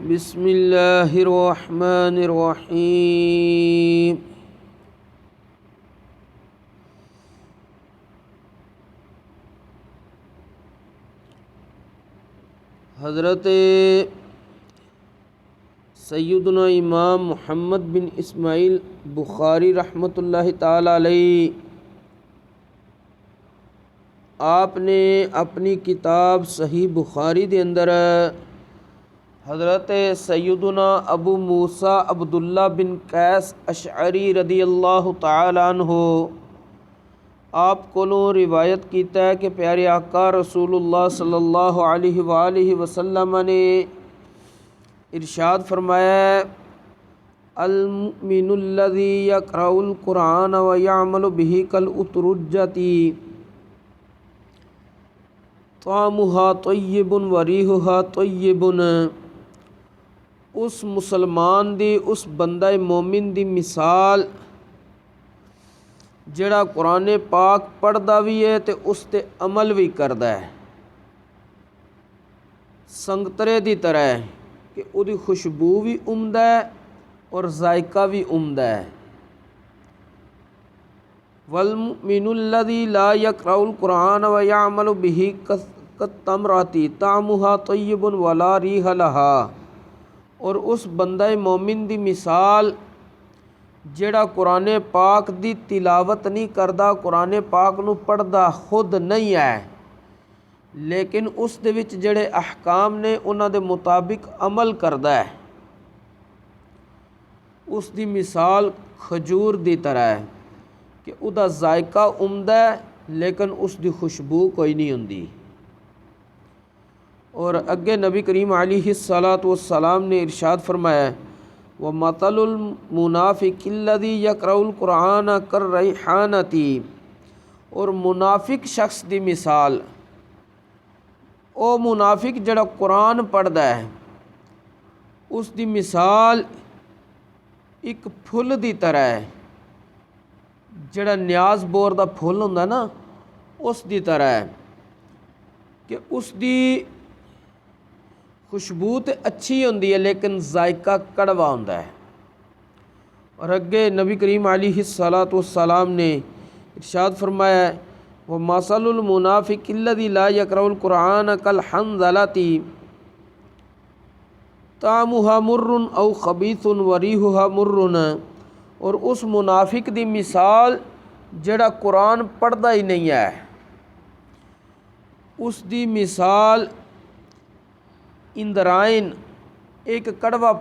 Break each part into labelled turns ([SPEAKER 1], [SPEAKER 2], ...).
[SPEAKER 1] बिस्मिल्लाहिर्रहमानिर्रहीम। हज़रत सैयदना इमाम मुहम्मद बिन इस्माइल बुखारी रहमतुल्लाहि ताला अलैहि आपने अपनी किताब सही बुखारी के अंदर हज़रत सैयदना अबू मूसा अब्दुल्ला बिन कैस अशअरी रदी अल्लाह तआला अन्हु आप कोलों रिवायत कीता है कि प्यारे आका रसूलुल्लाह सल्लल्लाहु अलैहि वसल्लम ने इरशाद फरमाया, अल मुमिनुल्लज़ी यक़रउल कुरान व यअमलु बिही कल उतरुज्जती तामुहा तय्यबुन व रीहुहा तय्यबुन। उस मुसलमान दी, उस बंदा मोमिन दी मिसाल जिहड़ा कुरान पाक पढ़दा भी है ते उस ते अमल भी करदा है, संगतरे दी तरह है कि उहदी खुशबू भी उम्दा है और जायका भी उम्दा है। वल मुमिनुल्लज़ी ला यक़रउल कुरान व यअमलु बिही कत्तमराती तामुहा तय्यबुन वला रीह लहा। और उस बंदा मोमिन दी मिसाल जिहड़ा कुरान पाक दी तिलावत नहीं करदा, कुरान पाक नू पढ़दा खुद नहीं है, लेकिन उस दे विच जिहड़े अहकाम ने उन्हां दे मुताबिक अमल करदा है, उस दी मिसाल खजूर दी तरह है कि उहदा जायका उम्दा है लेकिन उस दी खुशबू कोई नहीं हुंदी। और अगे नबी करीम अलैहिस्सलातु वस्सलाम ने इरशाद फरमाया, व मतलुल मुनाफिकिल्लज़ी यक़रउल कुरान कर रैहानती। और मुनाफिक शख्स दी मिसाल, ओ मुनाफिक जड़ा कुरान पढ़दा है, उस दी मिसाल एक फुल दी तरह है, जड़ा न्याज बोर दा फुल हुंदा ना उस दी तरह है कि उस दी खुशबू तो अच्छी होंदी है लेकिन जायका कड़वा होंदा है। और अगे नबी करीम अलैहिस्सलातु वस्सलाम ने इरशाद फरमाया, व मसलुल मुनाफिकिल्लज़ी ला यक़रउल कुरान कल हंज़लती तामुहा मुर्रुन औ खबीथुन व रीहुहा मुर्रुन। और उस मुनाफिक दी मिसाल जड़ा कुरान पढ़दा ही नहीं है, उस दी मिसाल इंदराइन एक कड़वा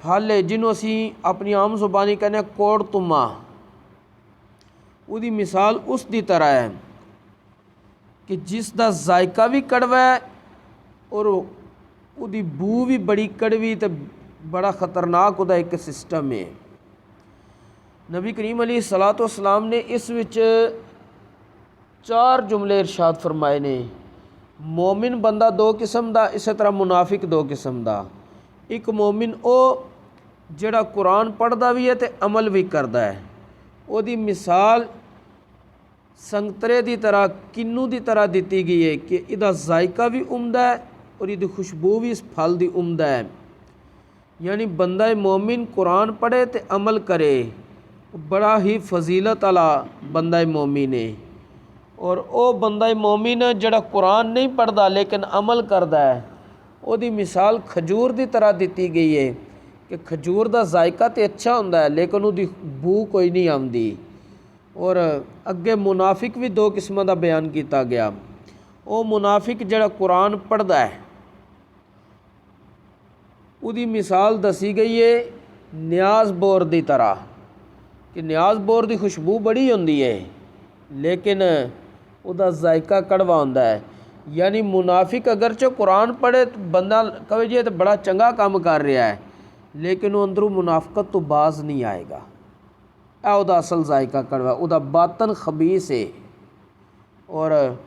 [SPEAKER 1] फल है जिन्हों असी अपनी आम जुबानी कहने कोड़ तुमा, उहदी मिसाल उस दी तरह है कि जिसका जायका भी कड़वा है और उहदी बू भी बड़ी कड़वी, तो बड़ा ख़तरनाक उहदा एक सिस्टम है। नबी करीम अलैहिस्सलातु वस्सलाम ने इस विच 4 जुमले इरशाद फरमाए ने। मोमिन बंदा 2 किस्म दा, इस तरह मुनाफिक 2 किस्म दा। एक मोमिन ओ जिहड़ा कुरान पढ़दा भी है ते अमल भी करदा है, उहदी मिसाल संगतरे दी तरह, किन्नू दी तरह दिती गई है कि इहदा जायका भी उम्दा है और इहदी खुशबू भी इस फल दी उम्दा है। यानी बंदा मोमिन कुरान पढ़े ते अमल करे, बड़ा ही फजीलत वाला बंदा मोमिन है। और ओ बंदा मोमिन जड़ा कुरान नहीं पढ़दा लेकिन अमल करदा है, उहदी मिसाल खजूर दी तरह दिती गई है कि खजूर दा जायका तो अच्छा हुंदा है लेकिन उहदी बू कोई नहीं आउंदी। और अगे मुनाफिक भी 2 किस्मां दा बयान किया गया। ओ मुनाफिक जड़ा कुरान पढ़दा है, उहदी मिसाल दसी गई है न्याज बोर दी तरह कि न्याज बोर दी खुशबू बड़ी हुंदी है लेकिन उहदा जायका कड़वा हुंदा है। यानी मुनाफिक अगरचे कुरान पढ़े तो बंदा कहे जी तो बड़ा चंगा काम कर रहा है, लेकिन वो अंदरों मुनाफिकत तो बाज नहीं आएगा। उहदा असल जायका कड़वा, उहदा बातन खबीस है। और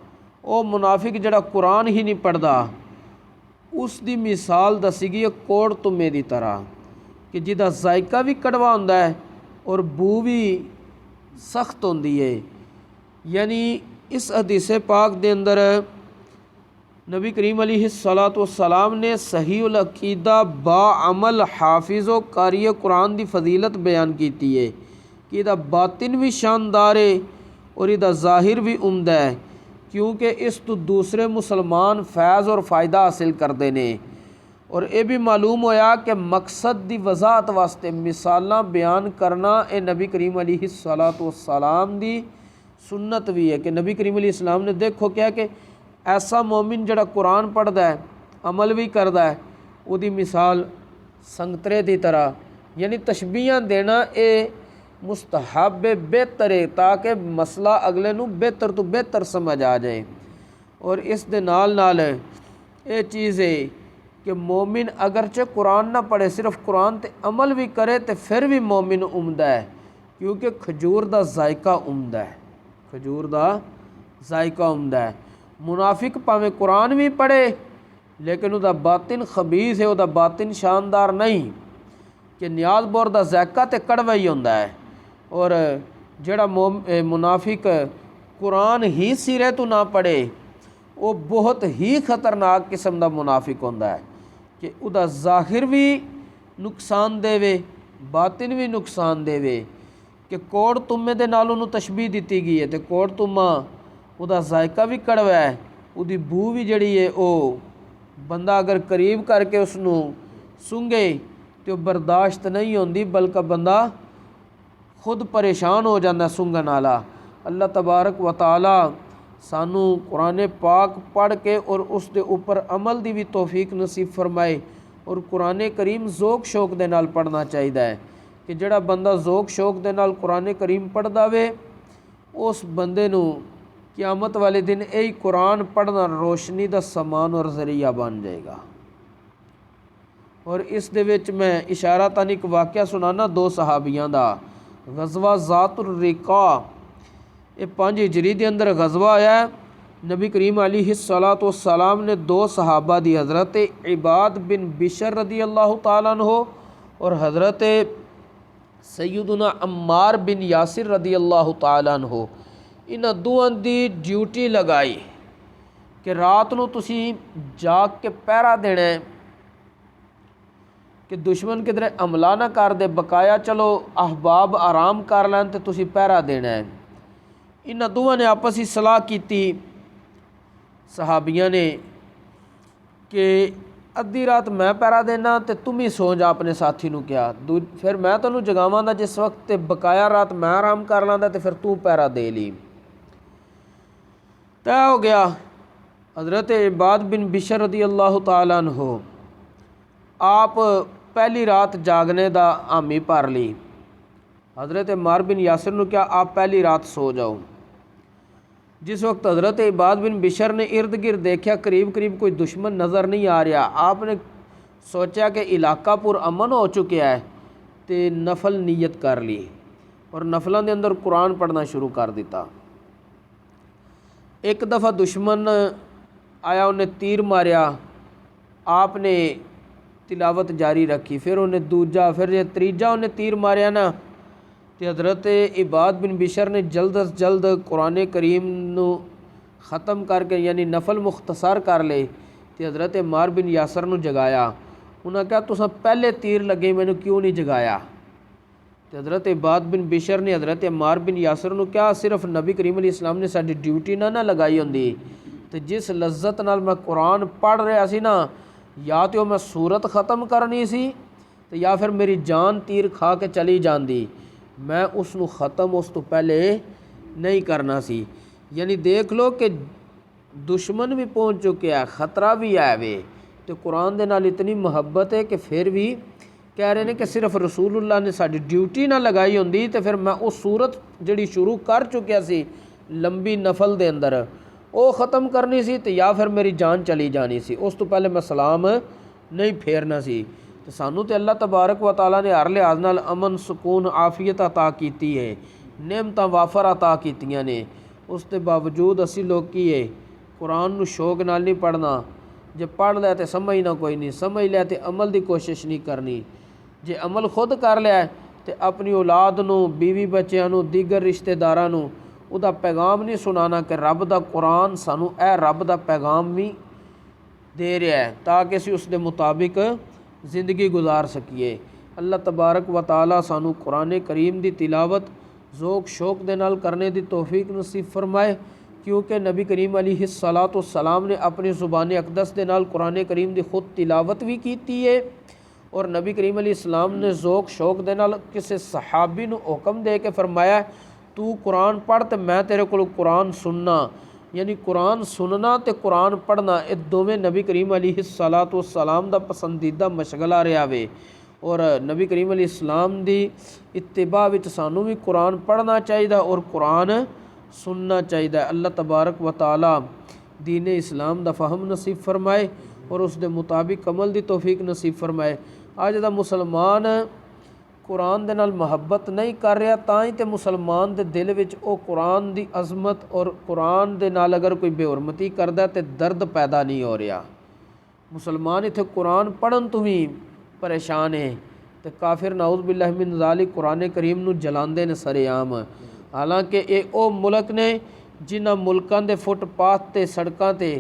[SPEAKER 1] वो मुनाफिक जड़ा कुरान ही नहीं पढ़दा, उसकी मिसाल दसी गई है कोड़ तुमे की तरह कि जिहदा जायका भी कड़वा हुंदा है और बू भी सख्त होंदी है। यानी इस हदीस पाक दे अंदर नबी करीम अलैहिस्सलाम ने सहीउल अकीदा बाअमल हाफिज़ो कारी कुरान दी फजीलत बयान की है कि इहदा बातिन भी शानदार है और इहदा ज़ाहिर भी उम्दा है, क्योंकि इस तो दूसरे मुसलमान फैज़ और फ़ायदा हासिल करते हैं। और यह भी मालूम होया कि मकसद दी वजाहत वास्ते मिसालां बयान करना ये नबी करीम अलैहिस्सलाम दी सुन्नत भी है कि नबी करीम अलैहिस्सलाम ने देखो क्या कि ऐसा मोमिन जड़ा कुरान पढ़ता है अमल भी करता है, उसकी मिसाल संगतरे की तरह, यानी तशबीहां देना ये मुस्तहब बेहतर है ताकि मसला अगले नू बेहतर तो बेहतर समझ आ जाए। और इस दे नाल ये चीज़ है कि मोमिन अगरचे कुरान ना पढ़े सिर्फ कुरान ते अमल भी करे तो फिर भी मोमिन उम्दा है, क्योंकि खजूर दा जायका उम्दा है, खजूर दा जायका उम्दा है। मुनाफिक भावें कुरान भी पढ़े लेकिन उसका बातिन खबीस है, उसका बातिन शानदार नहीं, कि नियाज बोर दा जायका तो कड़वा ही होंदा है। और जड़ा मुनाफिक कुरान ही सिरे तो ना पढ़े वो बहुत ही खतरनाक किस्म का मुनाफिक होंदा है कि उसका ज़ाहिर भी नुकसान देवे बातिन भी नुकसान देवे। कि कोड़ तुम्मे दे नाल उन्होंने तशबीह दी गई है तो कोड़ तुम्मा उसका जायका भी कड़वा है, उसकी बू भी जड़ी है वो बंदा अगर करीब करके उसनू सूंघे तो बर्दाश्त नहीं होती, बल्कि बंदा खुद परेशान हो जाता सूंघन वाला। अल्लाह तबारक व तआला सानू कुरान पाक पढ़ के और उस दे ऊपर अमल दी भी तौफीक नसीब फरमाए। और कुरान करीम ज़ोक शौक दे नाल पढ़ना चाहिए है कि जड़ा बंदा ज़ोक शौक दे नाल कुरान करीम पढ़दा वे उस बंदे नू क़यामत वाले दिन यही कुरान पढ़ना रोशनी का समान और जरिया बन जाएगा। और इस दे विच मैं इशारा तन एक वाक़या सुनाना दो सहाबियां दा। गज़वा ज़ातुर रिका ये 5 हिजरी के अंदर गज़वा आया। नबी करीम अलैहिस्सलाम ने दो सहाबा दी हज़रत इबाद बिन बिशर रदी अल्लाह ताला अन्हो और हज़रत सैयदुना अम्मार बिन यासिर रदी अल्लाह ताला अन्हो इन्हां दोवां दी ड्यूटी लगाई कि रात नूं तुसी जाग के पहरा देना है कि दुश्मन किधरे हमला ना कर दे, बकाया चलो अहबाब आराम कर लैन तो तुसी पहरा देना है। इन्हां दोवां ने आपस ही सलाह की सहाबियां ने कि अद्धी रात मैं पहरा देना तो तुम ही सो जा अपने साथी नूं क्या, फिर मैं तेनों जगावांगा जिस वक्त ते बकाया रात मैं आराम कर लांदा तो फिर तू पहरा दे ली। तय हो गया। हज़रत इबाद बिन बिशर रदी अल्लाह ताला अन्हो आप पहली रात जागने का हामी भर ली। हज़रत अम्मार बिन यासिर ने क्या आप पहली रात सो जाओ। जिस वक्त हज़रत इबाद बिन बिशर ने इर्द गिर्द देखा करीब करीब कोई दुश्मन नज़र नहीं आ रहा, आपने सोचा कि इलाका पुर अमन हो चुका है तो नफल नीयत कर ली और नफलों के अंदर कुरान पढ़ना शुरू कर दिता। एक दफ़ा दुश्मन आया, उन्हें तीर मारिया, आपने तिलावत जारी रखी, फिर उन्हें दूजा फिर जो तीजा उन्हें तीर मारिया ना तो हज़रत इबाद बिन बिशर ने जल्द अज जल्द कुरान करीम नू ख़त्म करके यानी नफल मुख्तसर कर ले तो हज़रत अम्मार बिन यासर नू जगाया। उन्हें कहा तुसां पहले तीर लगे मैनू क्यों नहीं जगाया। तो हज़रत इबाद बिन बिशर ने हज़रत अम्मार बिन यासर नू कहा सिर्फ नबी करीम अलैहिस्सलाम ने साडी ड्यूटी ना लगाई होंदी तो जिस लज्जत नाल मैं कुरान पढ़ रहा सी ना, या तो मैं सूरत ख़त्म करनी सी तो या फिर मेरी जान तीर खा के चली जाती, मैं उसनू ख़त्म उस तो पहले नहीं करना सी। यानी देख लो कि दुश्मन भी पहुंच चुके हैं, ख़तरा भी है वे तो कुरान दे नाल इतनी मुहब्बत है कि फिर भी कह रहे हैं कि सिर्फ रसूलुल्लाह ने साडी ड्यूटी ना लगाई होंदी तो फिर मैं उस सूरत जिहड़ी शुरू कर चुकिया सी लंबी नफल दे अंदर वो ख़त्म करनी सी तो या फिर मेरी जान चली जानी सी, उस तो पहले मैं सलाम नहीं फेरना सी। तो सानू तो अल्लाह तबारक व तआला ने हर लिहाज नाल अमन सुकून आफियत अता की है, नेमतां वाफर अता कीतियां ने, उस दे बावजूद असी लोग की है कुरान नू शौक नाल नहीं पढ़ना। जे पढ़ लिया तो समझना कोई नहीं, समझ लिया तो अमल की कोशिश नहीं करनी। जे अमल खुद कर लिया तो अपनी औलाद नू बीवी बच्चों नू दीगर रिश्तेदारां नू उहदा पैगाम नहीं सुनाना कि रब दा कुरान सानू ए रब दा पैगाम भी दे रहा है ताकि असीं उस दे मुताबिक ज़िंदगी गुजार सकीए। अल्लाह तबारक व तआला सानू कुरान करीम दी तिलावत ज़ौक़ शौक़ दे नाल करने दी तौफीक नसीब फरमाए, क्योंकि नबी करीम अलैहिस्सलाम ने अपनी ज़ुबान अक़दस दे नाल कुरान करीम दी खुद तिलावत भी की है। और नबी करीम अलैहिस्सलाम ने ज़ौक़ शौक़ दे नाल किसी सहाबी नू हुक्म दे के फरमाया, तू कुरान पढ़ तो मैं तेरे को कुरान सुनना। यानी कुरान सुनना तो कुरान पढ़ना ये दोवें नबी करीम अलैहिस्सलाम दा पसंदीदा मशगला रहा वे। और नबी करीम अलैहिस्सलाम दी इत्तिबा विच सानू भी कुरान पढ़ना चाहिए और कुरान सुनना चाहिए। अल्लाह तबारक व तआला दीन इस्लाम दा फहम नसीब फरमाए और उस दे मुताबिक अमल दी तौफीक नसीब फरमाए। अज दा मुसलमान कुरान दे नाल मुहब्बत नहीं कर रहा, तां तो मुसलमान दे दिल विच ओ कुरान दी अजमत और कुरान दे नाल अगर कोई बेहुरमती करदा तो दर्द पैदा नहीं हो रहा। मुसलमान इत्थे कुरान पढ़न तो भी परेशान है तो काफिर नाउज़ बिल्लाहि मिन ज़ालिक कुरान करीम नू जलांदे ने सरेआम। हालांकि ये ओ मुल्क ने जिन्हां मुल्कां दे फुटपाथ ते सड़कां ते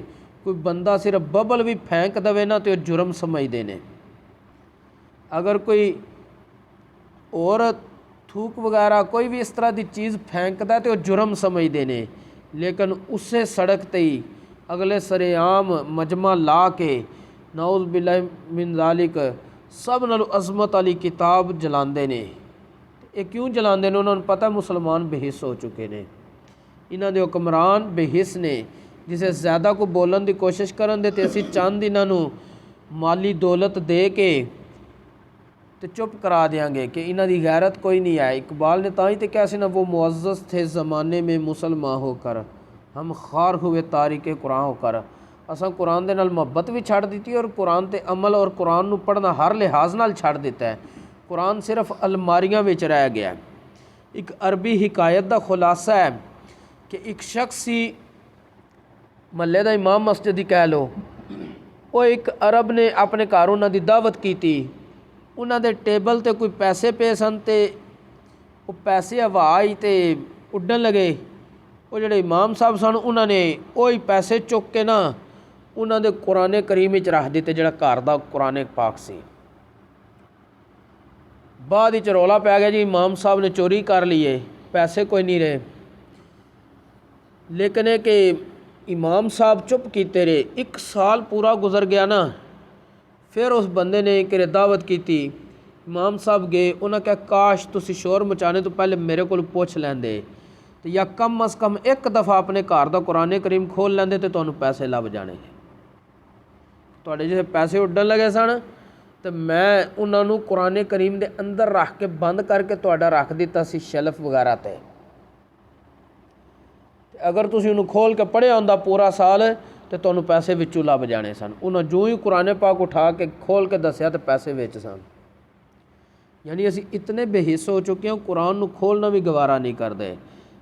[SPEAKER 1] कोई बंदा सिर्फ बबल भी फेंक दवे ना तो जुर्म समझते हैं। अगर कोई और थूक वगैरह कोई भी इस तरह की चीज़ फेंकता तो जुर्म समझते हैं, लेकिन उसे सड़क ते ही अगले सरेआम मजमा ला के नाउज़ बिल्लाहि मिन ज़ालिक सब नालों अज़मत वाली किताब जलाते हैं। ये क्यों जलाते हैं? उन्होंने पता मुसलमान बेहिस हो चुके हैं, इन्हों के हुक्मरान बेहिस ने। जिसे ज़्यादा को बोलन की कोशिश करन दे ते असीं चंद इन्हों माली दौलत दे के तो चुप करा देंगे कि इन्हों की गैरत कोई नहीं है। इकबाल ने ताही तो कैसे ना, वो मुअज़्ज़ज़ थे ज़माने में मुसलमान होकर, हम खार हुए तारीक़ कुरान होकर। असां कुरान दे नाल मुहब्बत भी छड़ दी और कुरान ते अमल और कुरान नू पढ़ना हर लिहाज नाल छड़ दिता है। कुरान सिर्फ अलमारियां विच रह गया। एक अरबी हिकायत का खुलासा है कि एक शख्स ही महल्ले का इमाम मस्जिद ही कह लो, वो एक अरब ने अपने घर उन्होंने दावत की थी। उन्होंने टेबल ते कोई पैसे पे सन ते वो पैसे हवा आई तो उड्डन लगे। वो जोड़े इमाम साहब सन उन्होंने वही पैसे चुक के ना उन्होंने कुरान करीम विच रख दिते, जोड़ा घर का कुरान पाक सी। बाद विच रौला पै गया जी इमाम साहब ने चोरी कर लिए, पैसे कोई नहीं रहे। लेकिन है कि इमाम साहब चुप कीते रहे। एक साल पूरा गुजर गया ना, फिर उस बंदे ने कि दावत की थी। इमाम साहब गए, उन्हें कहा काश तुसी शोर मचाने तो पहले मेरे को पुछ लेंदे तो या कम अज़ कम एक दफ़ा अपने घर का कुरान करीम खोल लेंदे तो तुहानू पैसे लभ जाने। तुहाडे जिसे पैसे उड्डन लगे सन तो मैं उन्होंने कुरान करीम के अंदर रख के बंद करके तुहाडा रख दिता सी शेल्फ वगैरह ते। अगर तुसीं उन्होंने खोल के पढ़िया होंदा पूरा साल तो तुहानू पैसे विचों लभ जाने सन। उन्होंने जो ही कुरान पाक उठा के खोल के दसिया तो पैसे विच सन। यानी असीं इतने बेहिस हो चुके हैं, कुरान नू खोलना भी गवारा नहीं करते।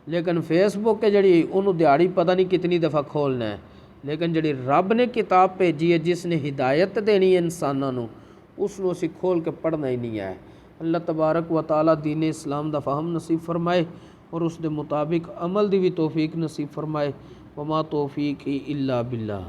[SPEAKER 1] लेकिन फेसबुक है जी उन्होंने दिहाड़ी पता नहीं कितनी दफ़ा खोलना है, लेकिन जी रब ने किताब भेजी है जिसने हिदायत देनी है इंसानों को, उसनों असीं खोल के पढ़ना ही नहीं है। अल्लाह तबारक व तआला दीन इस्लाम दा फहम नसीब फरमाए और उस दे मुताबिक अमल दी भी तौफीक नसीब फरमाए। वमा तौफीक इल्ला बिल्लाह।